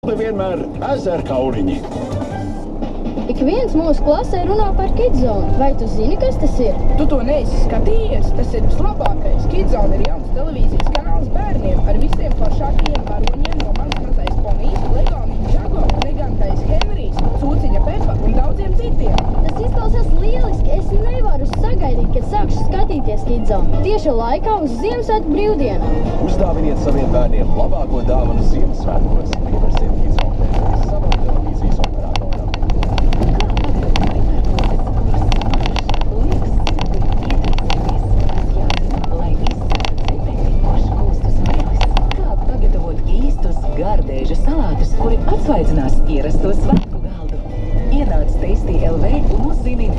Vienmēr ezerkauriņi. Ik viens mūsu klasē runā par Kidzone. Vai tu zini, kas tas ir? Tu to neesi skatījies? Tas ir vislabākais. Kidzone ir jauns televīzijas kanāls bērniem ar visiem foršākajiem varoņiem no Mans mazais ponijs, Lego Ninjago, Elegantais Henrijs, Cūciņa Pepa un daudziem citiem. Tas izklausās lieliski. Es nevaru sagaidīt, kad sākšu skatīties Kidzone. Tieši laikā uz Ziemassvētku brīvdienām. Uzdāviniet saviem bērniem labāko dāvanu Ziemassvētkos. Pievērsiet Kidzone TV savam televīzijas operatoram. Gardēža salātus, kuri atsvaidzinās ierasto svētku galdu. Ienāc Tasty LV un uzzini.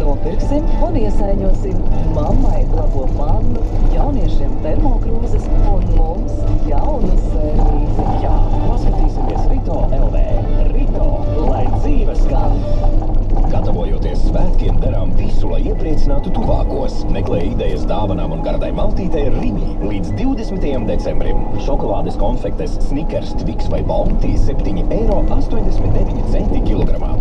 Nopirksim un iesaiņosim mammai labo mannu, jauniešiem termokrūzes un mums jaunu servīzi. Jā, paskatīsimies Rito LV. Rito, lai dzīve skan! Gatavojoties svētkiem, darām visu, lai iepriecinātu tuvākos. Meklē idejas dāvanām un gardai maltītei Rimi līdz 20. decembrim. Šokolādes konfektes Snickers, Twix vai Bounty 7,89 € kilogramā.